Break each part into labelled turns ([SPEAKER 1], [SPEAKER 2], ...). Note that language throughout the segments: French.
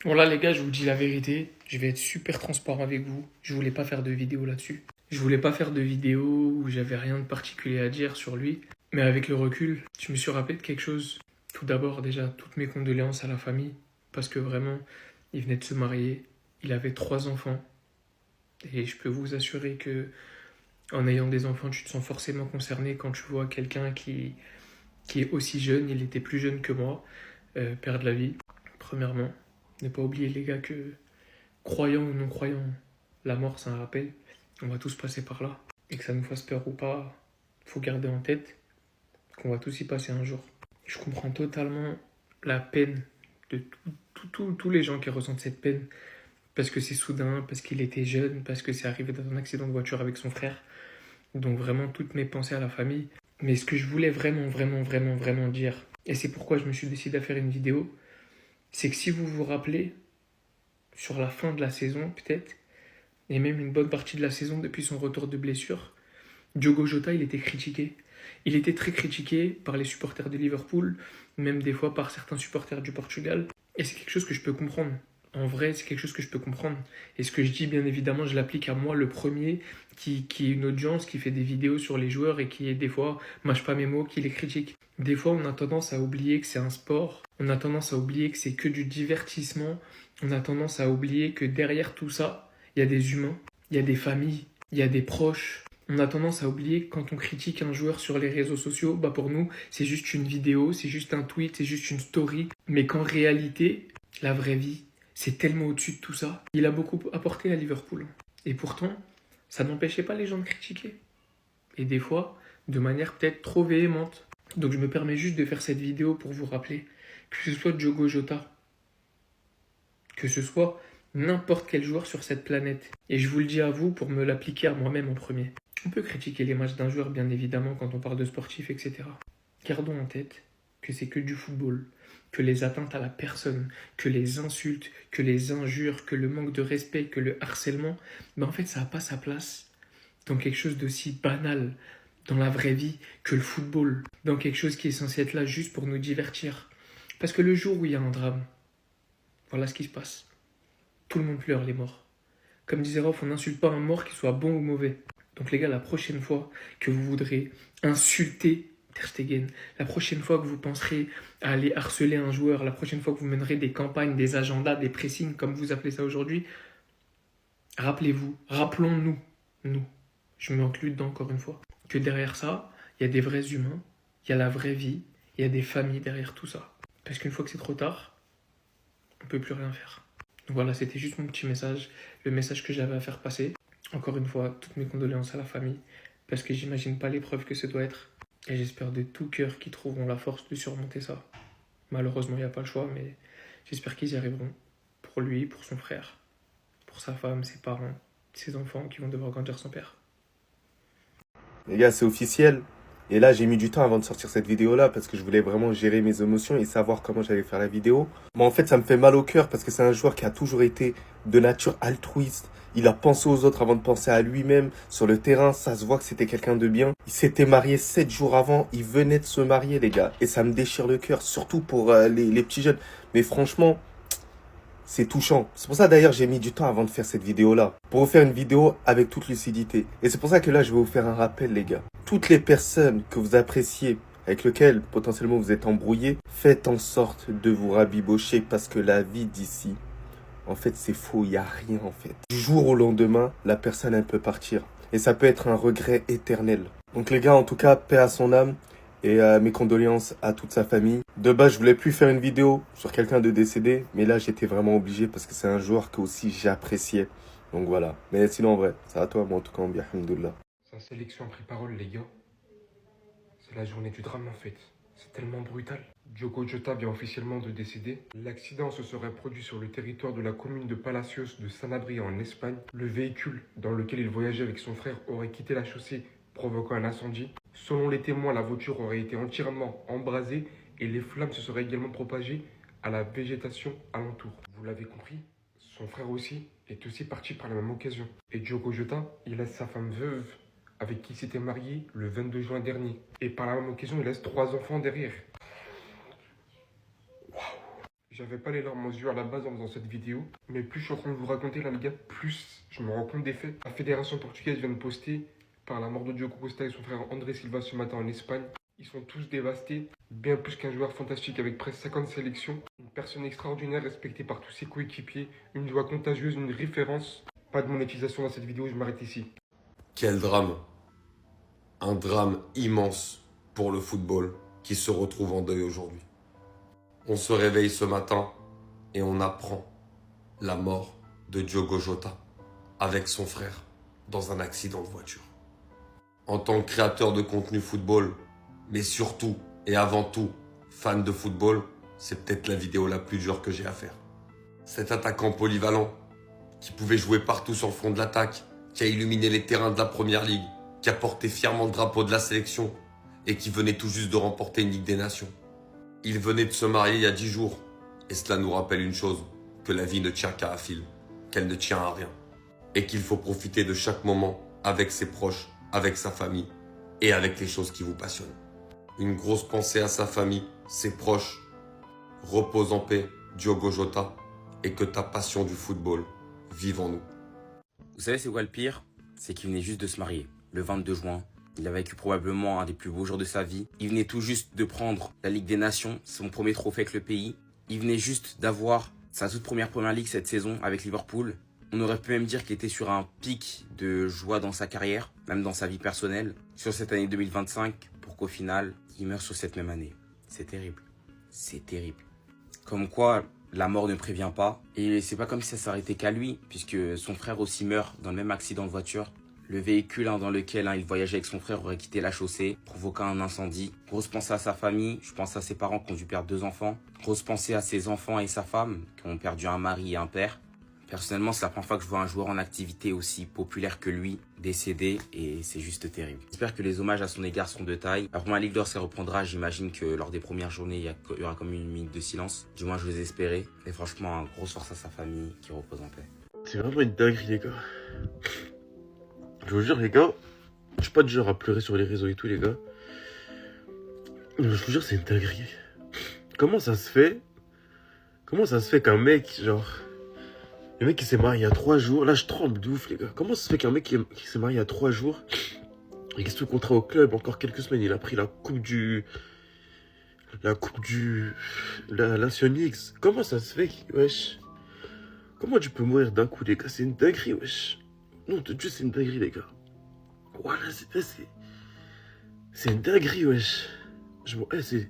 [SPEAKER 1] Bon là les gars, je vous dis la vérité, je vais être super transparent avec vous. Je voulais pas faire de vidéo là-dessus. Je voulais pas faire de vidéo où j'avais rien de particulier à dire sur lui. Mais avec le recul, je me suis rappelé de quelque chose. Tout d'abord déjà, toutes mes condoléances à la famille. Parce que vraiment, il venait de se marier. Il avait 3 enfants. Et je peux vous assurer que en ayant des enfants, tu te sens forcément concerné quand tu vois quelqu'un qui est aussi jeune, il était plus jeune que moi, perdre la vie. Premièrement, ne pas oublier les gars que croyant ou non croyant, la mort c'est un rappel. On va tous passer par là. Et que ça nous fasse peur ou pas, faut garder en tête qu'on va tous y passer un jour. Je comprends totalement la peine de tous les gens qui ressentent cette peine. Parce que c'est soudain, parce qu'il était jeune, parce que c'est arrivé dans un accident de voiture avec son frère. Donc vraiment toutes mes pensées à la famille. Mais ce que je voulais vraiment dire, et c'est pourquoi je me suis décidé à faire une vidéo, c'est que si vous vous rappelez, sur la fin de la saison peut-être, et même une bonne partie de la saison depuis son retour de blessure, Diogo Jota, il était critiqué. Il était très critiqué par les supporters de Liverpool, même des fois par certains supporters du Portugal. Et c'est quelque chose que je peux comprendre. En vrai, c'est quelque chose que je peux comprendre. Et ce que je dis, bien évidemment, je l'applique à moi, le premier, qui est une audience, qui fait des vidéos sur les joueurs et qui, est des fois, mâche pas mes mots, qui les critique. Des fois, on a tendance à oublier que c'est un sport. On a tendance à oublier que c'est que du divertissement. On a tendance à oublier que derrière tout ça, il y a des humains, il y a des familles, il y a des proches. On a tendance à oublier que quand on critique un joueur sur les réseaux sociaux, bah pour nous, c'est juste une vidéo, c'est juste un tweet, c'est juste une story. Mais qu'en réalité, la vraie vie, c'est tellement au-dessus de tout ça. Il a beaucoup apporté à Liverpool. Et pourtant, ça n'empêchait pas les gens de critiquer. Et des fois, de manière peut-être trop véhémente. Donc je me permets juste de faire cette vidéo pour vous rappeler que ce soit Diogo Jota, que ce soit n'importe quel joueur sur cette planète. Et je vous le dis à vous pour me l'appliquer à moi-même en premier. On peut critiquer les matchs d'un joueur, bien évidemment, quand on parle de sportif, etc. Gardons en tête que c'est que du football, que les atteintes à la personne, que les insultes, que les injures, que le manque de respect, que le harcèlement, ben en fait, ça n'a pas sa place dans quelque chose d'aussi banal dans la vraie vie que le football, dans quelque chose qui est censé être là juste pour nous divertir. Parce que le jour où il y a un drame, voilà ce qui se passe. Tout le monde pleure les morts. Comme disait Rolf, on n'insulte pas un mort qui soit bon ou mauvais. Donc les gars, la prochaine fois que vous voudrez insulter Ter Stegen, la prochaine fois que vous penserez à aller harceler un joueur, la prochaine fois que vous mènerez des campagnes, des agendas, des pressings, comme vous appelez ça aujourd'hui, rappelez-vous, rappelons-nous, nous, je m'inclus dedans encore une fois, que derrière ça, il y a des vrais humains, il y a la vraie vie, il y a des familles derrière tout ça. Parce qu'une fois que c'est trop tard, on ne peut plus rien faire. Donc voilà, c'était juste mon petit message, le message que j'avais à faire passer. Encore une fois, toutes mes condoléances à la famille, parce que j'imagine pas l'épreuve que ce doit être. Et j'espère de tout cœur qu'ils trouveront la force de surmonter ça. Malheureusement, il n'y a pas le choix, mais j'espère qu'ils y arriveront. Pour lui, pour son frère, pour sa femme, ses parents, ses enfants qui vont devoir grandir sans père.
[SPEAKER 2] Les gars, c'est officiel. Et là, j'ai mis du temps avant de sortir cette vidéo-là parce que je voulais vraiment gérer mes émotions et savoir comment j'allais faire la vidéo. Mais en fait, ça me fait mal au cœur parce que c'est un joueur qui a toujours été de nature altruiste. Il a pensé aux autres avant de penser à lui-même. Sur le terrain, ça se voit que c'était quelqu'un de bien. Il s'était marié 7 jours avant. Il venait de se marier, les gars. Et ça me déchire le cœur, surtout pour les petits jeunes. Mais franchement, c'est touchant. C'est pour ça d'ailleurs j'ai mis du temps avant de faire cette vidéo-là. Pour vous faire une vidéo avec toute lucidité. Et c'est pour ça que là je vais vous faire un rappel les gars. Toutes les personnes que vous appréciez, avec lesquelles potentiellement vous êtes embrouillés, faites en sorte de vous rabibocher parce que la vie d'ici, en fait c'est faux, il n'y a rien en fait. Du jour au lendemain, la personne elle peut partir. Et ça peut être un regret éternel. Donc les gars, en tout cas, paix à son âme. Et mes condoléances à toute sa famille. De base, je voulais plus faire une vidéo sur quelqu'un de décédé, mais là, j'étais vraiment obligé parce que c'est un joueur que aussi j'appréciais. Donc voilà. Mais sinon, en vrai, c'est à toi, moi en tout cas, bien, alhamdoulilah.
[SPEAKER 3] Sa sélection a pris parole, les gars. C'est la journée du drame, en fait. C'est tellement brutal. Diogo Jota vient officiellement de décéder. L'accident se serait produit sur le territoire de la commune de Palacios de Sanabria en Espagne. Le véhicule dans lequel il voyageait avec son frère aurait quitté la chaussée, provoquant un incendie. Selon les témoins, la voiture aurait été entièrement embrasée et les flammes se seraient également propagées à la végétation alentour. Vous l'avez compris, son frère aussi est aussi parti par la même occasion. Et Diogo Jota, il laisse sa femme veuve avec qui il s'était marié le 22 juin dernier. Et par la même occasion, il laisse 3 enfants derrière. J'avais pas les larmes aux yeux à la base en faisant cette vidéo, mais plus je suis en train de vous raconter là les gars, plus je me rends compte des faits. La fédération portugaise vient de poster par la mort de Diogo Costa et son frère André Silva ce matin en Espagne. Ils sont tous dévastés, bien plus qu'un joueur fantastique avec presque 50 sélections, une personne extraordinaire respectée par tous ses coéquipiers, une joie contagieuse, une référence. Pas de monétisation dans cette vidéo, je m'arrête ici.
[SPEAKER 4] Quel drame. Un drame immense pour le football qui se retrouve en deuil aujourd'hui. On se réveille ce matin et on apprend la mort de Diogo Jota avec son frère dans un accident de voiture. En tant que créateur de contenu football, mais surtout et avant tout fan de football, c'est peut-être la vidéo la plus dure que j'ai à faire. Cet attaquant polyvalent qui pouvait jouer partout sur le front de l'attaque, qui a illuminé les terrains de la Première Ligue, qui a porté fièrement le drapeau de la sélection et qui venait tout juste de remporter une Ligue des Nations. Il venait de se marier il y a 10 jours et cela nous rappelle une chose, que la vie ne tient qu'à un fil, qu'elle ne tient à rien et qu'il faut profiter de chaque moment avec ses proches, avec sa famille et avec les choses qui vous passionnent. Une grosse pensée à sa famille, ses proches. Repose en paix, Diogo Jota, et que ta passion du football vive en nous.
[SPEAKER 5] Vous savez c'est quoi le pire? C'est qu'il venait juste de se marier, le 22 juin. Il a vécu probablement un des plus beaux jours de sa vie. Il venait tout juste de prendre la Ligue des Nations, son premier trophée avec le pays. Il venait juste d'avoir sa toute première Première Ligue cette saison avec Liverpool. On aurait pu même dire qu'il était sur un pic de joie dans sa carrière, même dans sa vie personnelle, sur cette année 2025, pour qu'au final, il meure sur cette même année. C'est terrible. C'est terrible. Comme quoi, la mort ne prévient pas. Et c'est pas comme si ça s'arrêtait qu'à lui, puisque son frère aussi meurt dans le même accident de voiture. Le véhicule dans lequel il voyageait avec son frère aurait quitté la chaussée, provoquant un incendie. Grosse pensée à sa famille, je pense à ses parents qui ont dû perdre 2 enfants. Grosse pensée à ses enfants et sa femme, qui ont perdu un mari et un père. Personnellement, c'est la première fois que je vois un joueur en activité aussi populaire que lui décédé et c'est juste terrible. J'espère que les hommages à son égard seront de taille. La Première Ligue, lorsqu'elle reprendra, j'imagine que lors des premières journées, il y aura comme une minute de silence. Du moins, je vous espérais. Et franchement, grosse force à sa famille qui repose en paix.
[SPEAKER 6] C'est vraiment une dinguerie, les gars. Je vous jure, les gars, je suis pas du genre à pleurer sur les réseaux et tout, les gars. Mais je vous jure, c'est une dinguerie. Comment ça se fait qu'un mec, genre... Le mec qui s'est marié il y a 3 jours, là je tremble de ouf les gars. Comment ça se fait qu'un mec qui s'est marié il y a 3 jours, il reste sous contrat au club encore quelques semaines, il a pris la coupe du... La Nation X. Comment ça se fait, wesh? Comment tu peux mourir d'un coup les gars? C'est une dinguerie, wesh. Non, de Dieu, c'est une dinguerie les gars. Voilà, c'est une dinguerie, wesh. c'est...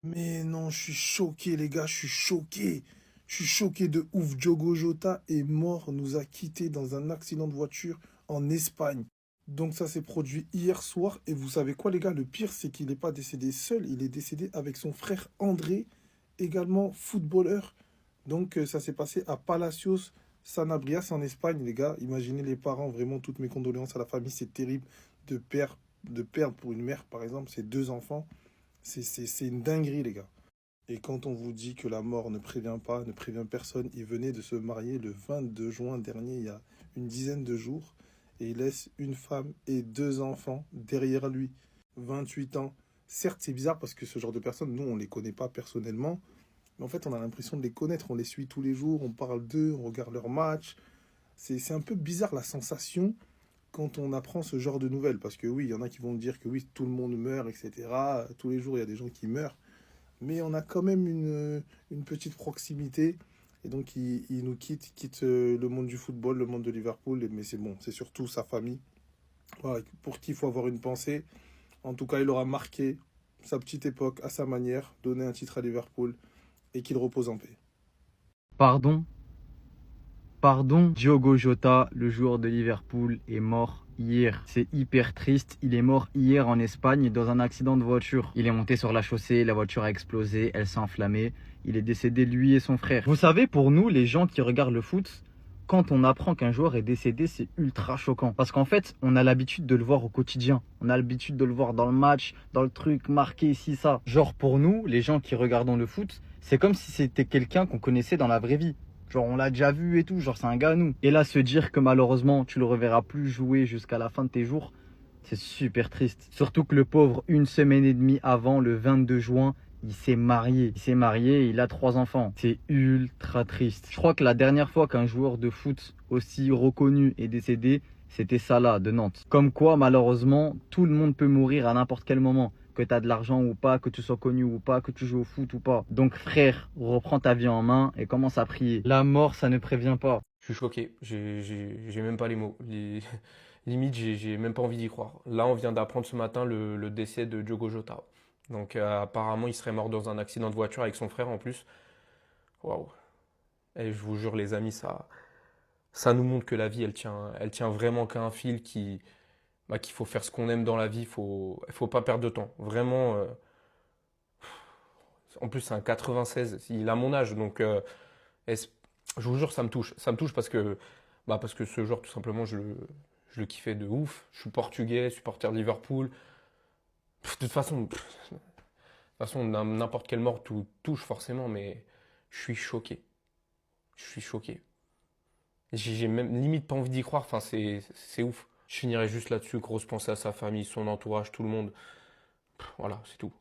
[SPEAKER 7] Mais non, je suis choqué, les gars, je suis choqué. Je suis choqué de ouf. Diogo Jota est mort, nous a quittés dans un accident de voiture en Espagne. Donc ça s'est produit hier soir. Et vous savez quoi, les gars? Le pire, c'est qu'il n'est pas décédé seul. Il est décédé avec son frère André, également footballeur. Donc ça s'est passé à Palacios Sanabrias en Espagne, les gars. Imaginez les parents, vraiment toutes mes condoléances à la famille. C'est terrible de perdre pour une mère, par exemple, ses 2 enfants. C'est une dinguerie, les gars. Et quand on vous dit que la mort ne prévient pas, ne prévient personne, il venait de se marier le 22 juin dernier, il y a une dizaine de jours, et il laisse une femme et 2 enfants derrière lui, 28 ans. Certes, c'est bizarre parce que ce genre de personnes, nous, on ne les connaît pas personnellement, mais en fait, on a l'impression de les connaître, on les suit tous les jours, on parle d'eux, on regarde leurs matchs. C'est un peu bizarre la sensation quand on apprend ce genre de nouvelles, parce que oui, il y en a qui vont dire que oui, tout le monde meurt, etc. Tous les jours, il y a des gens qui meurent. Mais on a quand même une petite proximité. Et donc, il nous quitte le monde du football, le monde de Liverpool. Mais c'est bon, c'est surtout sa famille. Voilà, pour qui il faut avoir une pensée. En tout cas, il aura marqué sa petite époque à sa manière, donné un titre à Liverpool et qu'il repose en paix.
[SPEAKER 8] Pardon, Diogo Jota, le joueur de Liverpool, est mort hier. C'est hyper triste, il est mort hier en Espagne dans un accident de voiture. Il est monté sur la chaussée, la voiture a explosé, elle s'est enflammée. Il est décédé, lui et son frère. Vous savez, pour nous, les gens qui regardent le foot, quand on apprend qu'un joueur est décédé, c'est ultra choquant. Parce qu'en fait, on a l'habitude de le voir au quotidien. On a l'habitude de le voir dans le match, dans le truc, marqué ici, ça. Genre pour nous, les gens qui regardent le foot, c'est comme si c'était quelqu'un qu'on connaissait dans la vraie vie. Genre on l'a déjà vu et tout, genre c'est un gars à nous. Et là se dire que malheureusement tu le reverras plus jouer jusqu'à la fin de tes jours, C'est super triste. Surtout que le pauvre, une semaine et demie avant, le 22 juin, il s'est marié. Il s'est marié et il a 3 enfants. C'est ultra triste. Je crois que la dernière fois qu'un joueur de foot aussi reconnu est décédé, c'était Salah de Nantes. Comme quoi, malheureusement, tout le monde peut mourir à n'importe quel moment. Que tu as de l'argent ou pas, que tu sois connu ou pas, que tu joues au foot ou pas. Donc frère, reprends ta vie en main et commence à prier. La mort, ça ne prévient pas.
[SPEAKER 1] Je suis choqué, j'ai même pas les mots. Limite, j'ai même pas envie d'y croire. Là, on vient d'apprendre ce matin le décès de Diogo Jota. Donc apparemment, il serait mort dans un accident de voiture avec son frère en plus. Waouh. Et je vous jure, les amis, ça nous montre que la vie, elle tient vraiment qu'à un fil qu'il faut faire ce qu'on aime dans la vie. Faut pas perdre de temps. Vraiment. En plus, c'est un 96. Il a mon âge, donc je vous jure, ça me touche. Ça me touche parce que ce joueur, tout simplement, je le kiffais de ouf. Je suis portugais, supporter de Liverpool. De toute façon, n'importe quelle mort touche forcément, mais je suis choqué. Je suis choqué. J'ai même limite pas envie d'y croire. Enfin, c'est ouf. Je finirai juste là-dessus. Grosse pensée à sa famille, son entourage, tout le monde. Voilà, c'est tout.